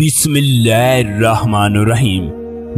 बिस्मिल्लाहिर्रहमानिर्रहीम।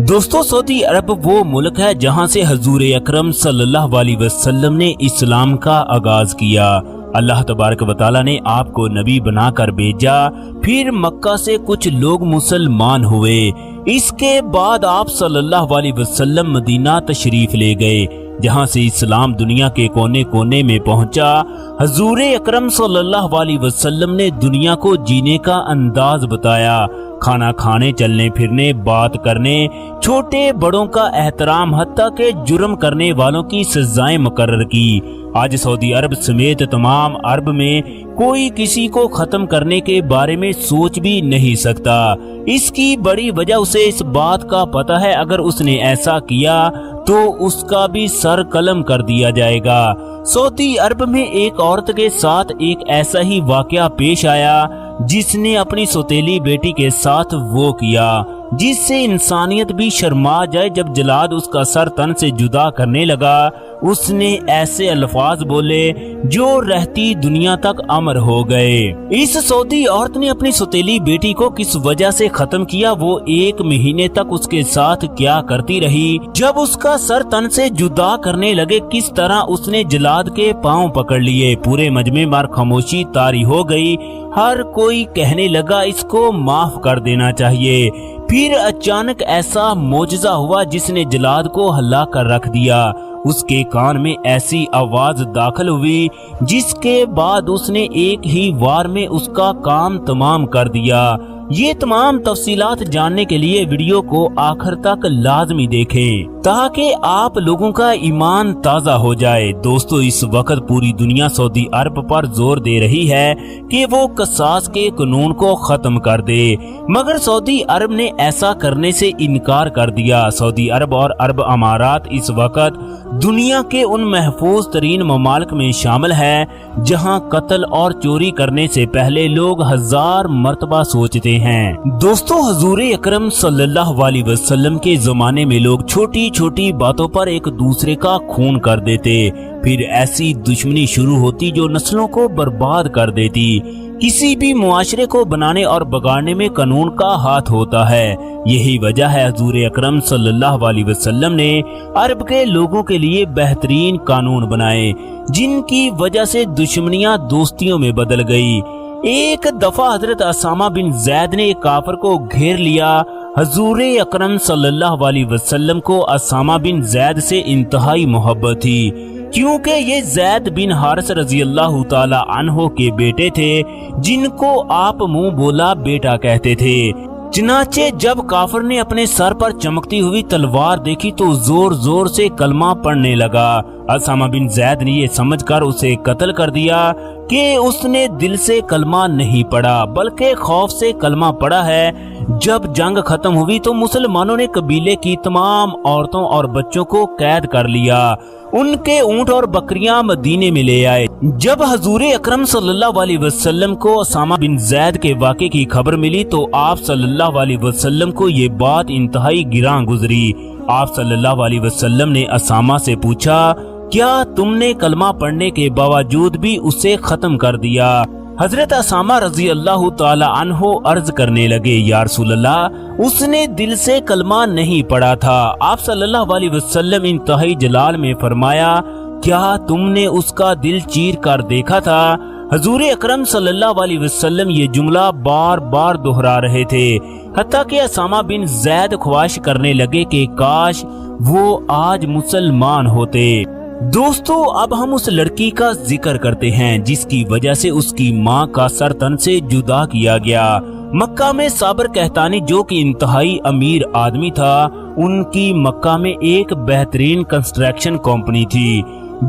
दोस्तों, सऊदी अरब वो मुल्क है जहां से हजूर अकरम सल्लल्लाहु अलैहि वसल्लम ने इस्लाम का आगाज किया। अल्लाह तबारक व तआला ने आपको नबी बनाकर भेजा, फिर मक्का से कुछ लोग मुसलमान हुए। इसके बाद आप सल्लल्लाहु अलैहि वसल्लम मदीना तशरीफ ले गए, जहां से इस्लाम दुनिया के कोने कोने में पहुंचा। हजूर अकरम सल्लल्लाहु अलैहि वसल्लम ने दुनिया को जीने का अंदाज बताया, खाना खाने, चलने फिरने, बात करने, छोटे बड़ों का एहतराम, हत्ता के जुर्म करने वालों की सजाएं मुकर्रर की। आज सऊदी अरब समेत तमाम अरब में कोई किसी को खत्म करने के बारे में सोच भी नहीं सकता। इसकी बड़ी वजह उसे इस बात का पता है, अगर उसने ऐसा किया तो उसका भी सर कलम कर दिया जाएगा। सऊदी अरब में एक औरत के साथ एक ऐसा ही वाकया पेश आया, जिसने अपनी सौतेली बेटी के साथ वो किया जिससे इंसानियत भी शर्मा जाए। जब जलाद उसका सर तन से जुदा करने लगा, उसने ऐसे अल्फाज बोले जो रहती दुनिया तक अमर हो गए। इस सऊदी औरत ने अपनी सौतेली बेटी को किस वजह से खत्म किया, वो 1 महीने तक उसके साथ क्या करती रही, जब उसका सर तन से जुदा करने लगे किस तरह उसने जलाद के पांव पकड़ लिए। पूरे मजमे में खामोशी तारी हो गई। हर कोई कहने लगा इसको माफ कर देना चाहिए। फिर अचानक ऐसा मोजज़ा हुआ जिसने जलाद को हिला कर रख दिया। उसके कान में ऐसी आवाज दाखिल हुई जिसके बाद उसने एक ही वार में उसका काम तमाम कर दिया। ये तमाम तफसीलात जानने के लिए वीडियो को आखिर तक लाजमी देखें, ताकि आप लोगों का ईमान ताज़ा हो जाए। दोस्तों, इस वक्त पूरी दुनिया सऊदी अरब पर जोर दे रही है कि वो कसास के कानून को खत्म कर दे, मगर सऊदी अरब ने ऐसा करने से इनकार कर दिया। सऊदी अरब और अरब अमारात इस वक्त दुनिया के उन महफूज तरीन ममालिक में शामिल है जहां कत्ल और चोरी करने से पहले लोग 1000 मर्तबा सोचते हैं। दोस्तों, हजूर अकरम सल्लल्लाहु अलैहि वसल्लम के जमाने में लोग छोटी छोटी बातों पर एक दूसरे का खून कर देते, फिर ऐसी दुश्मनी शुरू होती जो नस्लों को बर्बाद कर देती। किसी भी मुआशरे को बनाने और बिगाड़ने में कानून का हाथ होता है। यही वजह है हजूर अकरम सल्लल्लाहु अलैहि वसल्लम ने अरब के लोगों के लिए बेहतरीन कानून बनाए, जिनकी वजह से दुश्मनियां दोस्तियों में बदल गई। एक दफा हजरत उसामा बिन जैद ने एक काफिर को घेर लिया। हजूर अकरम सल्लल्लाहु अलैहि वसल्लम को उसामा बिन जैद से इंतहाई मोहब्बत थी, क्योंकि ये जैद बिन हारिस रजी अल्लाह ताला अन्हो के बेटे थे, जिनको आप मुंह बोला बेटा कहते थे। चनाचे जब काफिर ने अपने सर पर चमकती हुई तलवार देखी तो जोर जोर से कलमा पढ़ने लगा। उसामा बिन जैद ने ये समझकर उसे कत्ल कर दिया कि उसने दिल से कलमा नहीं पढ़ा, बल्कि खौफ से कलमा पढ़ा है। जब जंग खत्म हुई तो मुसलमानों ने कबीले की तमाम औरतों और बच्चों को कैद कर लिया। उनके ऊंट और बकरियां मदीने में ले आए। जब हजूर अकरम सल्लल्लाहु अलैहि वसल्लम को उसामा बिन जैद के वाक़े की खबर मिली तो आप सल्लल्लाहु अलैहि वसल्लम को ये बात इंतहाई गिरां गुजरी। आप सल्लल्लाहु अलैहि वसल्लम ने उसामा से पूछा, क्या तुमने कलमा पढ़ने के बावजूद भी उसे खत्म कर दिया? हजरत उसामा रजी अल्लाह ताला अन्हो अर्ज करने लगे, या रसूल अल्लाह, उसने दिल से कलमा नहीं पढ़ा था। आप सल्लल्लाहु अलैहि वसल्लम इंतहाई जलाल में फरमाया, क्या तुमने उसका दिल चीर कर देखा था? हजूर अकरम सल्लल्लाहु अलैहि वसल्लम ये जुमला बार बार दोहरा रहे थे, हत्ता कि उसामा बिन जैद ख्वाहिश करने लगे कि काश वो आज मुसलमान होते। दोस्तों, अब हम उस लड़की का जिक्र करते हैं जिसकी वजह से उसकी माँ का सर तन से जुदा किया गया। मक्का में साबर कहतानी, जो कि इंतहाई अमीर आदमी था, उनकी मक्का में एक बेहतरीन कंस्ट्रक्शन कंपनी थी।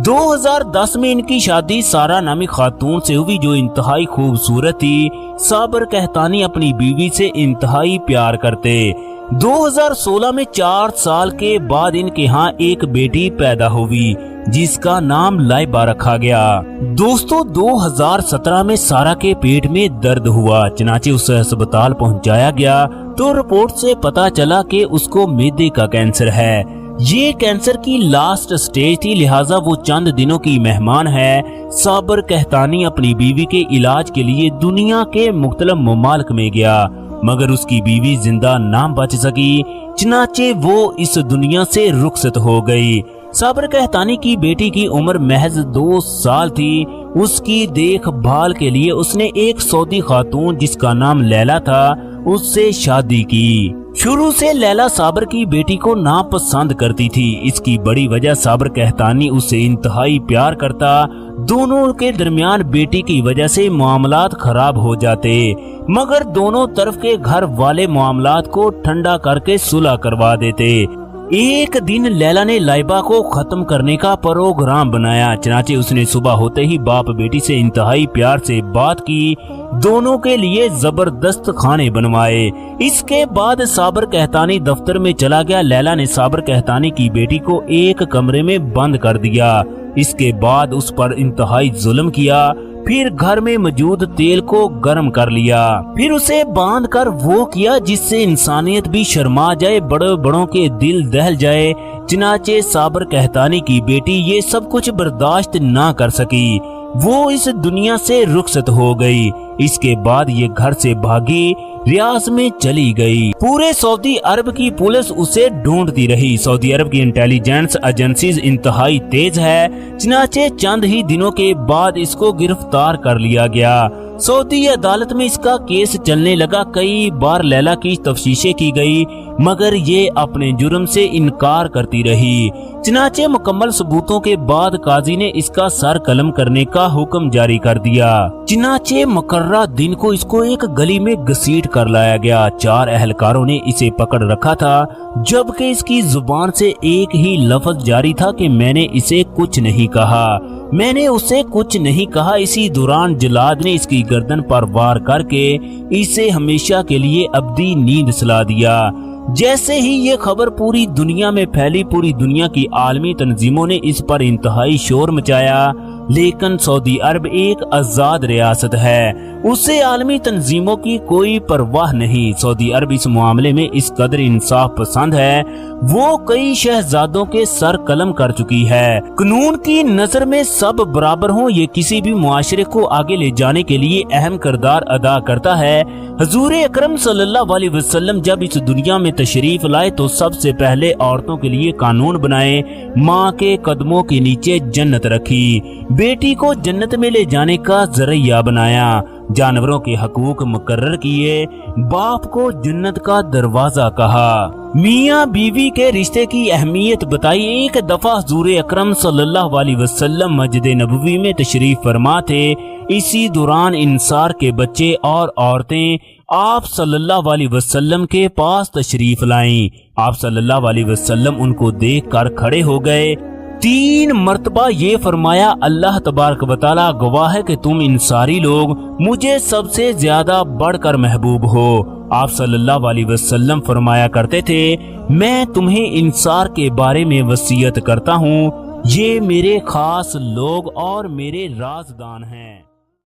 2010 में इनकी शादी सारा नामी खातून से हुई, जो इंतहाई खूबसूरत थी। साबर कहतानी अपनी बीवी से इंतहाई प्यार करते। 2016 में 4 साल के बाद इनके यहाँ एक बेटी पैदा हुई, जिसका नाम लाइबा रखा गया। दोस्तों, 2017 में सारा के पेट में दर्द हुआ, चनाचे उसे अस्पताल पहुंचाया गया तो रिपोर्ट से पता चला कि उसको मैदे का कैंसर है। ये कैंसर की लास्ट स्टेज थी, लिहाजा वो चंद दिनों की मेहमान है। साबर कहतानी अपनी बीवी के इलाज के लिए दुनिया के मुख्तलिफ ममालिक में गया। मगर उसकी बीवी जिंदा ना बच सकी, चनाचे वो इस दुनिया से रुखसत हो गई। साबर कहतानी की बेटी की उम्र महज 2 साल थी। उसकी देखभाल के लिए उसने एक सऊदी खातून जिसका नाम लैला था उससे शादी की। शुरू से लैला साबर की बेटी को नापसंद करती थी। इसकी बड़ी वजह साबर कहतानी उससे इंतहाई प्यार करता। दोनों के दरमियान बेटी की वजह से मामलात खराब हो जाते, मगर दोनों तरफ के घर वाले मामलात को ठंडा करके सुलह करवा देते। एक दिन लैला ने लाइबा को खत्म करने का प्रोग्राम बनाया। चनाचे उसने सुबह होते ही बाप बेटी से इंतहाई प्यार से बात की, दोनों के लिए जबरदस्त खाने बनवाए। इसके बाद साबर कहतानी दफ्तर में चला गया। लैला ने साबर कहतानी की बेटी को एक कमरे में बंद कर दिया। इसके बाद उस पर इंतहाई जुल्म किया। फिर घर में मौजूद तेल को गर्म कर लिया। फिर उसे बांध कर वो किया जिससे इंसानियत भी शर्मा जाए, बड़ों बड़ों के दिल दहल जाए। चनाचे साबर कहतानी की बेटी ये सब कुछ बर्दाश्त ना कर सकी, वो इस दुनिया से रुखसत हो गई। इसके बाद ये घर से भागी, रियाज में चली गई। पूरे सऊदी अरब की पुलिस उसे ढूंढती रही। सऊदी अरब की इंटेलिजेंस एजेंसीज इंतहाई तेज है। चनाचे चंद ही दिनों के बाद इसको गिरफ्तार कर लिया गया। सऊदी अदालत में इसका केस चलने लगा। कई बार लैला की तफ्तीशें की गई, मगर ये अपने जुर्म से इनकार करती रही। चनाचे मुकम्मल सबूतों के बाद काजी ने इसका सर कलम करने का हुक्म जारी कर दिया। चनाचे मुकर्रा दिन को इसको एक गली में घसीट कर लाया गया। 4 अहलकारों ने इसे पकड़ रखा था, जबकि इसकी जुबान से एक ही लफ्ज जारी था कि मैंने इसे कुछ नहीं कहा, मैंने उसे कुछ नहीं कहा। इसी दौरान जलाद ने इसकी गर्दन पर वार करके इसे हमेशा के लिए अब्दी नींद सुला दिया। जैसे ही ये खबर पूरी दुनिया में फैली, पूरी दुनिया की आलमी तंजीमों ने इस पर इंतहाई शोर मचाया। लेकिन सऊदी अरब एक आजाद रियासत है, उसे आलमी तंजीमों की कोई परवाह नहीं। सऊदी अरब इस मामले में इस कदर इंसाफ पसंद है, वो कई शहजादों के सर कलम कर चुकी है। कानून की नजर में सब बराबर हों, ये किसी भी मुआशरे को आगे ले जाने के लिए अहम किरदार अदा करता है। हुजूर अकरम सल्लल्लाहु अलैहि वसल्लम जब इस दुनिया में तशरीफ लाए तो सबसे पहले औरतों के लिए कानून बनाए। माँ के कदमों के नीचे जन्नत रखी, बेटी को जन्नत में ले जाने का जरिया बनाया, जानवरों के हकूक मुकर्रर किए, बाप को जन्नत का दरवाजा कहा, मियाँ बीवी के रिश्ते की अहमियत बताई। एक दफा हुजूर अकरम सल्लल्लाहु अलैहि वसल्लम मस्जिद नबवी में तशरीफ फरमा थे। इसी दौरान इंसार के बच्चे और औरतें आप सल्लल्लाहु अलैहि वसल्लम के पास तशरीफ लाईं। आप सल्लल्लाहु अलैहि वसल्लम उनको देखकर खड़े हो गए। 3 मर्तबा ये फरमाया, अल्लाह तबारक व तआला गवाह है कि तुम इंसारी लोग मुझे सबसे ज्यादा बढ़कर महबूब हो। आप सल्लल्लाहु अलैहि वसल्लम फरमाया करते थे, मैं तुम्हें इंसार के बारे में वसीयत करता हूँ, ये मेरे खास लोग और मेरे राजदान हैं।